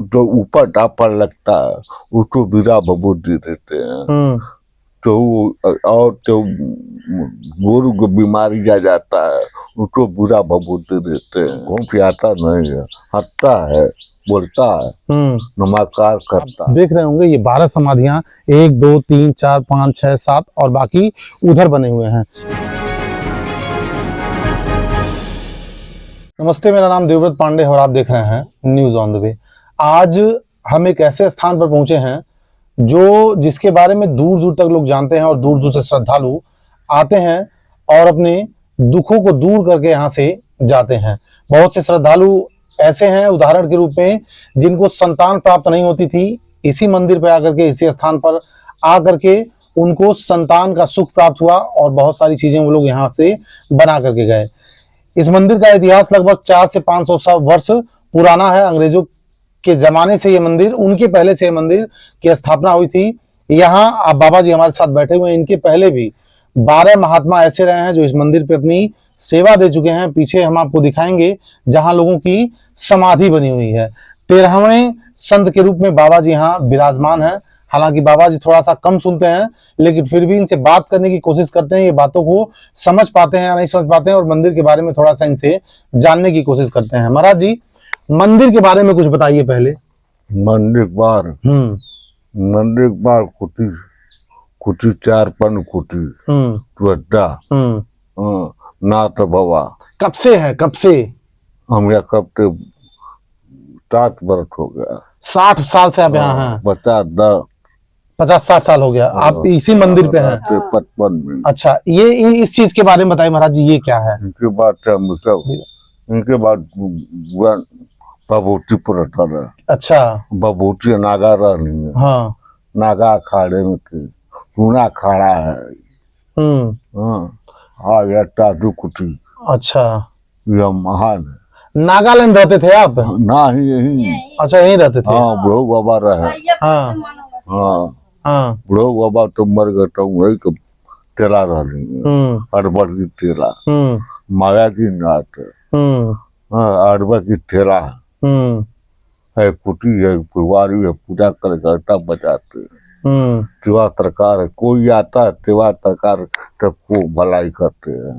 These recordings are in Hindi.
जो ऊपर टापर लगता है उसको बीरा बबूती देते हैं। तो और तो गोरू को बीमारी जा जाता है उसको बुरा बबूती देते हैं। घूम आता नहीं है, हंसता है, बोलता है, नमस्कार करता है। देख रहे होंगे ये 12 समाधियां 1 2 3 4 5 6 7 और बाकी उधर बने हुए हैं। नमस्ते, मेरा नाम देवव्रत पांडे और आप देख रहे हैं न्यूज ऑन द वे। आज हम एक ऐसे स्थान पर पहुंचे हैं जिसके बारे में दूर दूर तक लोग जानते हैं और दूर दूर से श्रद्धालु आते हैं और अपने दुखों को दूर करके यहाँ से जाते हैं। बहुत से श्रद्धालु ऐसे हैं उदाहरण के रूप में जिनको संतान प्राप्त नहीं होती थी, इसी मंदिर पर आकर के, इसी स्थान पर आकर के उनको संतान का सुख प्राप्त हुआ और बहुत सारी चीजें वो लोग यहाँ से बना करके गए। इस मंदिर का इतिहास लगभग 400 से 500 वर्ष पुराना है। अंग्रेजों के जमाने से ये मंदिर, उनके पहले से ये मंदिर की स्थापना हुई थी। यहाँ आप बाबा जी हमारे साथ बैठे हुए हैं, इनके पहले भी 12 महात्मा ऐसे रहे हैं जो इस मंदिर पे अपनी सेवा दे चुके हैं। पीछे हम आपको दिखाएंगे जहां लोगों की समाधि बनी हुई है। 13वें संत के रूप में बाबा जी यहाँ विराजमान है। हालांकि बाबा जी थोड़ा सा कम सुनते हैं, लेकिन फिर भी इनसे बात करने की कोशिश करते हैं, ये बातों को समझ पाते हैं या नहीं समझ पाते हैं, और मंदिर के बारे में थोड़ा सा इनसे जानने की कोशिश करते हैं। महाराज जी, मंदिर के बारे में कुछ बताइए पहले। मंदिर बार कुटी 4 पन कुटी त्वड्डा नाथ बाबा। कब से है, कब से? हम यहाँ कब से 7 वर्ष हो गया। 60 साल से आप यहाँ हैं? 50-60 साल हो गया आप इसी मंदिर पे हैं? 55 में। अच्छा, ये इस चीज के बारे में बताइए महाराज जी, ये क्या है? इनके बाद बबूती पर है। अच्छा, बबूती नागा रही है। हाँ, नागा अखाड़े में थे, चूना अखाड़ा है। हाँ, यह टाटू कुटी। अच्छा, यह महान है। नागालैंड रहते थे आप? ना ही यही। अच्छा, यहीं रहते थे? हाँ, बुढ़ो बाबा रहे। हाँ हाँ, बुढ़ो बाबा तो मर गए तो वही को तेरा रह रही है। अरबर की तेरा, माया की नाथ, अरबर की तेरा है, कुटी है, पुरवारी है, पूजा करके बचाते हैं। सेवा सरकार है, कोई आता है सेवा सरकार सबको भलाई करते हैं।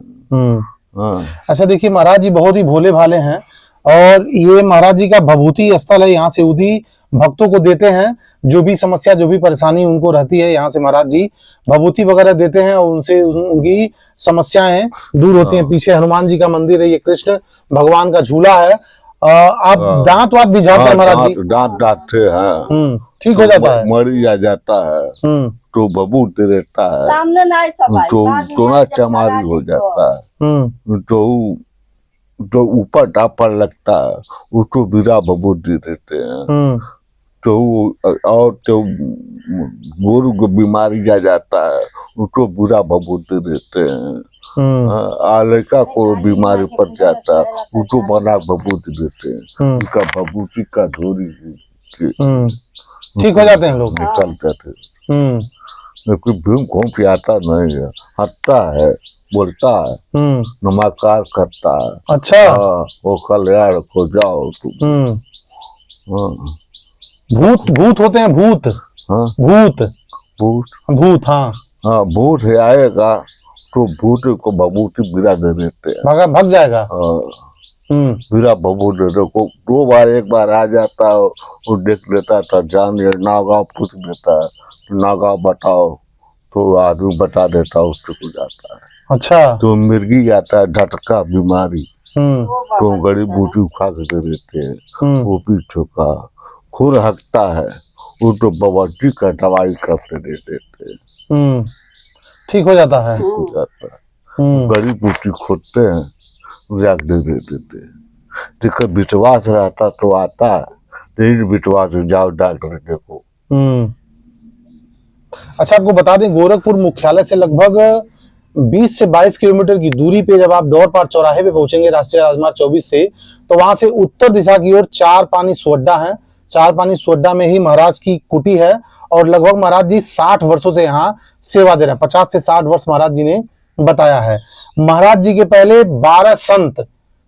अच्छा, देखिए महाराज जी बहुत ही भोले भाले हैं और ये महाराज जी का भभूति स्थल है। यहाँ से उदी भक्तों को देते हैं, जो भी समस्या, जो भी परेशानी उनको रहती है, यहाँ से महाराज जी भभूति वगैरह देते हैं और उनसे उनकी समस्याएं दूर होती हैं। पीछे हनुमान जी का मंदिर है, ये कृष्ण भगवान का झूला है। आप दांत वात भिजाते हैं महाराज जी? दांत डांटते हैं, ठीक हो जाता है? मरी आ जाता है तो बबूती देता है, सामने ना तो ना चमारी हो जाता है, तो ऊपर टापर लगता है उसको बीरा बबूती देते हैं। तो और तो गोरू को बीमारी जा जाता है उसको बुरा बबूती देते हैं। लड़का को बीमारी पड़ जाता है उसको बना बबूती देते हैं। उनका बबूती का धोरी ठीक हो जाते हैं लोग, निकलते थे। भीम घूम के आता नहीं है, हंसता है, बोलता है, नमस्कार करता है। अच्छा, वो कल्याण को जाओ तुम। भूत होते हैं, भूत? हाँ, भूत हाँ, भूत है आएगा तो भूत को बबूती बिरा दे देते हैं, भाग जाएगा। बिरा बबूती को 2 बार 1 बार आ जाता है, वो देख लेता था, जान नागाव पूछ लेता है, नागाव बताओ, तो आदमी बता देता है, उससे हो जाता है। अच्छा, तो मिर्गी आता है झटका बीमारी, तो गरीब बूटी उठा के देते हैं, वो पीछे का खुर हकता है वो तो बबूती का दवाई करके दे देते हैं, ठीक हो जाता है। गरीब बूटी खोदते हैं, जाग दे देते हैं। जिसका विश्वास रहता तो आता है, नहीं विश्वास जाओ डॉक्टर देखो। अच्छा, आपको बता दें गोरखपुर मुख्यालय से लगभग 20 से 22 किलोमीटर की दूरी पे जब आप डोरपाट चौराहे पे पहुंचेंगे राष्ट्रीय राजमार्ग 24 से, तो वहां से उत्तर दिशा की ओर 4 पानी सोड्डा है। 4 पानी सोड्डा में ही महाराज की कुटी है और लगभग महाराज जी 60 वर्षों से यहाँ सेवा दे रहे हैं। 50 से 60 वर्ष महाराज जी ने बताया है। महाराज जी के पहले 12 संत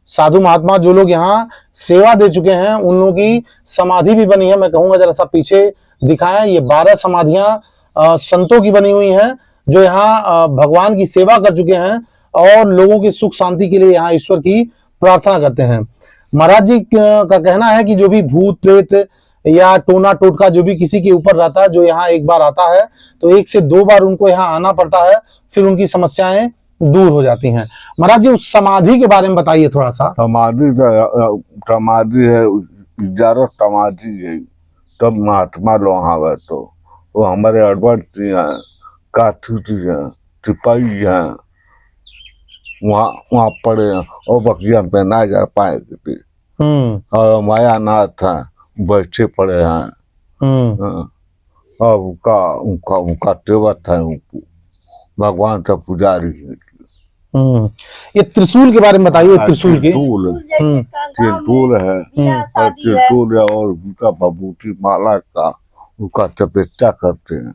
साधु महात्मा जो लोग यहाँ सेवा दे चुके हैं, उन लोगों की समाधि भी बनी है। मैं कहूंगा जरा सा पीछे दिखाएं, ये 12 समाधियां संतों की बनी हुई हैं जो यहाँ भगवान की सेवा कर चुके हैं और लोगों की सुख शांति के लिए यहाँ ईश्वर की प्रार्थना करते हैं। महाराज जी का कहना है कि जो भी भूत प्रेत या टोना टोटका जो भी किसी के ऊपर रहता है, जो यहाँ एक बार आता है तो 1 से 2 बार उनको यहाँ आना पड़ता है, फिर उनकी समस्याएं दूर हो जाती हैं। महाराज जी उस समाधि के बारे में बताइए थोड़ा सा। समाधि है, 11 समाधि है, तब महात्मा लोग आवे तो वो हमारे अड़बड़ हैं, काथू हैं, सिपाही हैं, वहाँ पड़े हैं और बकिया पे ना जा पाएंगे। और मायानाथ हैं, बैठे पड़े हैं, और उनका तेवत है, उनको भगवान का पुजारी है। ये त्रिशूल के बारे में बताइए। त्रिशूल के त्रिशूल है, त्रिशूल है और उनका बबूती माला का उनका तपस्या करते हैं,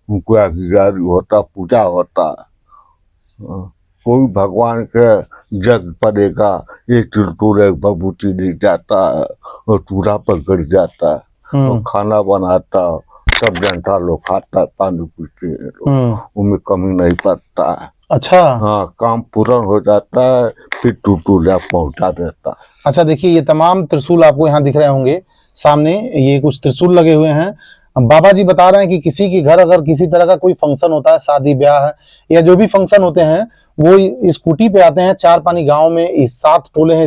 उनको आज्ञाकारी होता, पूजा होता है। कोई भगवान के जग पड़ेगा, एक त्रिशूल एक बबूती नहीं जाता है और चूल्हा पर गिर जाता है और खाना बनाता, सब जनता लोग खाता, पानी पीते हैं, उनमें कमी नहीं पड़ता है। अच्छा, हाँ, काम पूरा हो जाता है, फिर टूटूला पहुंचा देता है। अच्छा, देखिए ये तमाम त्रिशूल आपको यहाँ दिख रहे होंगे सामने, ये कुछ त्रिशूल लगे हुए हैं। बाबा जी बता रहे हैं कि किसी के घर अगर किसी तरह का कोई फंक्शन होता है, शादी ब्याह है या जो भी फंक्शन होते हैं, वो स्कूटी पे आते हैं। चार पानी गांव में, इस 7 टोले हैं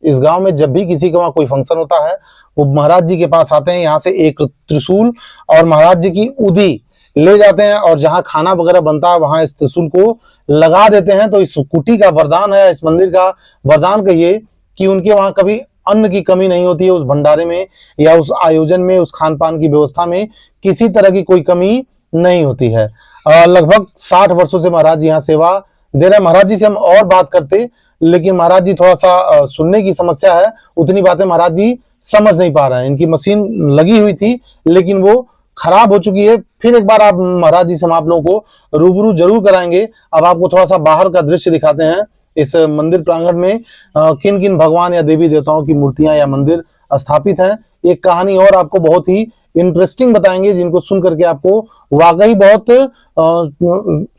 इस गांव में जब भी किसी का वहाँ कोई फंक्शन होता है, वो महाराज जी के पास आते हैं, यहाँ से एक त्रिशूल और महाराज जी की उदी ले जाते हैं और जहाँ खाना वगैरह बनता है वहां इस त्रिशूल को लगा देते हैं। तो इस कुटी का वरदान है, इस मंदिर का वरदान कहिए कि उनके वहां कभी अन्न की कमी नहीं होती है, उस भंडारे में या उस आयोजन में, उस खान पान की व्यवस्था में किसी तरह की कोई कमी नहीं होती है। लगभग 60 वर्षों से महाराज जी यहाँ सेवा दे रहे हैं। महाराज जी से हम और बात करते, लेकिन महाराज जी थोड़ा सा सुनने की समस्या है, उतनी बातें महाराज जी समझ नहीं पा रहे हैं। इनकी मशीन लगी हुई थी लेकिन वो खराब हो चुकी है। फिर एक बार आप महाराज जी से हम आप लोगों को रूबरू जरूर कराएंगे। अब आपको थोड़ा सा बाहर का दृश्य दिखाते हैं। इस मंदिर प्रांगण में किन किन भगवान या देवी देवताओं की मूर्तियां या मंदिर स्थापित हैं, एक कहानी और आपको बहुत ही इंटरेस्टिंग बताएंगे, जिनको सुन करके आपको वाकई बहुत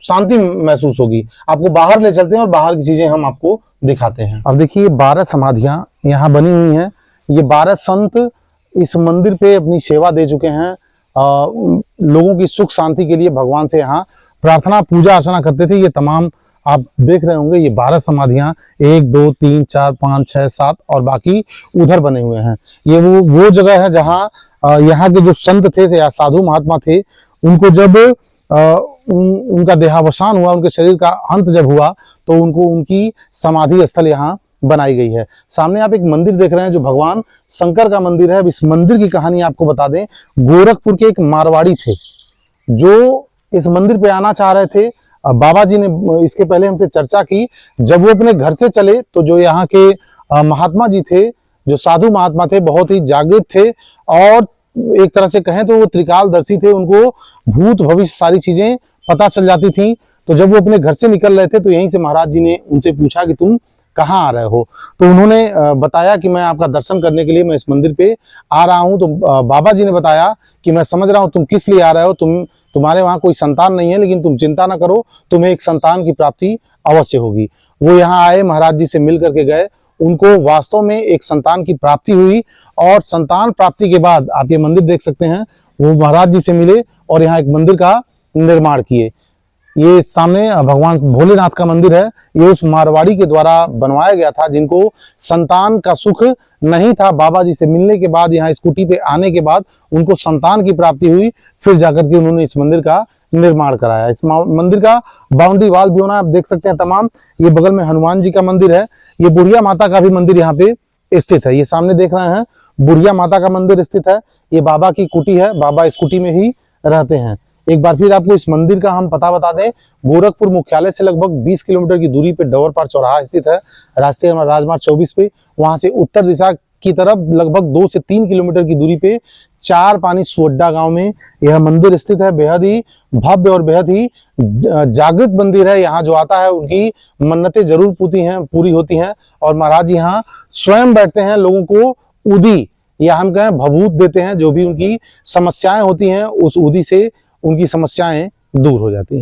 शांति महसूस होगी। आपको बाहर ले चलते हैं और बाहर की चीजें हम आपको दिखाते हैं। अब देखिए 12 समाधियां यहाँ बनी हुई हैं। ये 12 संत इस मंदिर पे अपनी सेवा दे चुके हैं। लोगों की सुख शांति के लिए भगवान से यहाँ प्रार्थना पूजा अर्चना करते थे। ये तमाम आप देख रहे होंगे, ये 12 समाधियां 1 2 3 4 5 6 7 और बाकी उधर बने हुए हैं। ये वो जगह है जहाँ यहाँ के जो संत थे या साधु महात्मा थे, उनको जब उनका देहावसान हुआ, उनके शरीर का अंत जब हुआ, तो उनको उनकी समाधि स्थल यहाँ बनाई गई है। सामने आप एक मंदिर देख रहे हैं जो भगवान शंकर का मंदिर है। अब इस मंदिर की कहानी आपको बता दें, गोरखपुर के एक मारवाड़ी थे जो इस मंदिर पे आना चाह रहे थे। बाबा जी ने इसके पहले हमसे चर्चा की। जब वो अपने घर से चले तो जो यहाँ के महात्मा जी थे, जो साधु महात्मा थे, बहुत ही जागृत थे और एक तरह से कहें तो वो त्रिकालदर्शी थे। उनको भूत भविष्य सारी चीजें पता चल जाती थी। तो जब वो अपने घर से निकल रहे थे तो यहीं से महाराज जी ने उनसे पूछा कि तुम कहाँ आ रहे हो। तो उन्होंने बताया कि मैं आपका दर्शन करने के लिए मैं इस मंदिर पे आ रहा हूँ। तो बाबा जी ने बताया कि मैं समझ रहा हूँ तुम किस लिए आ रहे हो, तुम्हारे वहाँ कोई संतान नहीं है, लेकिन तुम चिंता ना करो, तुम्हें एक संतान की प्राप्ति अवश्य होगी। वो यहाँ आए, महाराज जी से मिल करके गए, उनको वास्तव में एक संतान की प्राप्ति हुई और संतान प्राप्ति के बाद आप ये मंदिर देख सकते हैं, वो महाराज जी से मिले और यहाँ एक मंदिर का निर्माण किए। ये सामने भगवान भोलेनाथ का मंदिर है। ये उस मारवाड़ी के द्वारा बनवाया गया था जिनको संतान का सुख नहीं था। बाबा जी से मिलने के बाद, यहाँ स्कूटी पे आने के बाद उनको संतान की प्राप्ति हुई, फिर जाकर के उन्होंने इस मंदिर का निर्माण कराया। इस मंदिर का बाउंड्री वाल भी होना आप देख सकते हैं तमाम। ये बगल में हनुमान जी का मंदिर है। ये बुढ़िया माता का भी मंदिर यहाँ पे स्थित है। ये सामने देख रहे हैं बुढ़िया माता का मंदिर स्थित है। ये बाबा की कुटी है, बाबा इस कुटी में ही रहते हैं। एक बार फिर आपको इस मंदिर का हम पता बता दें, गोरखपुर मुख्यालय से लगभग 20 किलोमीटर की दूरी पे डवरपार चौराहा स्थित है, राष्ट्रीय राजमार्ग 24 पे। वहां से उत्तर दिशा की तरफ लगभग 2 से 3 किलोमीटर की दूरी पे चार पानी सोड्डा गांव में यह मंदिर स्थित है। बेहद ही भव्य और बेहद ही जागृत मंदिर है। यहाँ जो आता है उनकी मन्नतें जरूर पूरी होती हैं और महाराज यहाँ स्वयं बैठते हैं, लोगों को उदी या हम कहें भभूत देते हैं। जो भी उनकी समस्याएं होती हैं उस उदी से उनकी समस्याएं दूर हो जाती हैं।